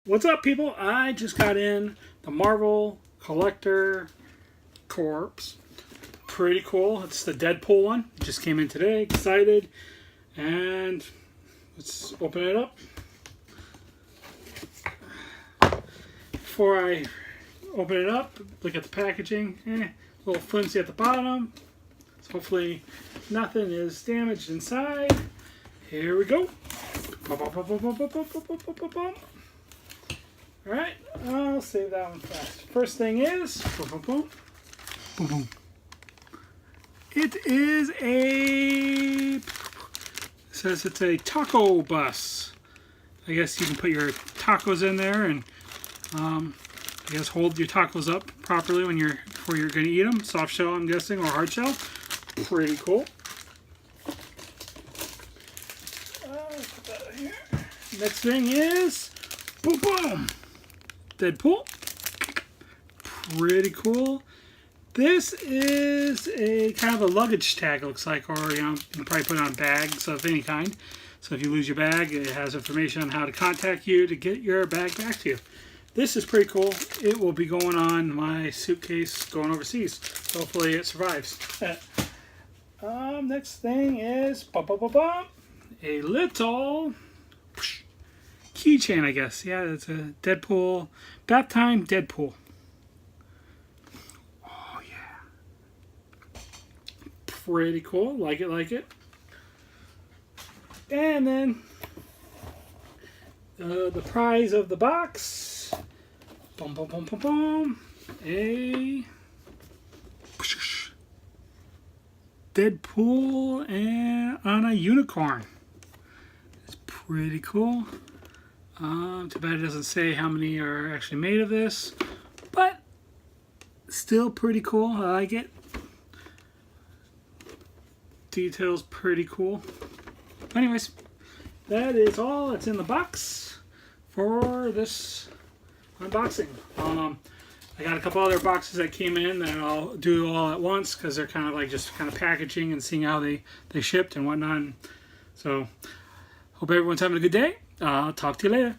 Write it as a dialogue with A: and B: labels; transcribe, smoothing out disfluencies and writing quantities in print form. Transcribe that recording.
A: What's up, people? I just got in the Marvel Collector Corps. Pretty cool. It's the Deadpool one. It just came in today. Excited. And let's open it up. Before I open it up, look at the packaging. A little flimsy at the bottom. So hopefully nothing is damaged inside. Here we go. Alright, I'll save that one fast. First thing is, it is it says it's a taco bus. I guess you can put your tacos in there and I guess hold your tacos up properly before you're going to eat them. Soft shell, I'm guessing, or hard shell. Pretty cool. Put that here. Next thing is, boom, boom. Deadpool. Pretty cool. This is a kind of a luggage tag, it looks like, or you can probably put it on bags of any kind. So if you lose your bag, it has information on how to contact you to get your bag back to you. This is pretty cool. It will be going on my suitcase going overseas. Hopefully it survives. Next thing is a little keychain, I guess. Yeah, it's a Deadpool, bath time Deadpool. Oh yeah, pretty cool. Like it. And then the prize of the box. Boom, boom, boom, boom, boom. A Deadpool and on a unicorn. It's pretty cool. Too bad it doesn't say how many are actually made of this, but still pretty cool. I like it. Details pretty cool. Anyways, that is all that's in the box for this unboxing. I got a couple other boxes that came in that I'll do all at once because they're kind of like just kind of packaging and seeing how they shipped and whatnot. So, hope everyone's having a good day. I'll talk to you later.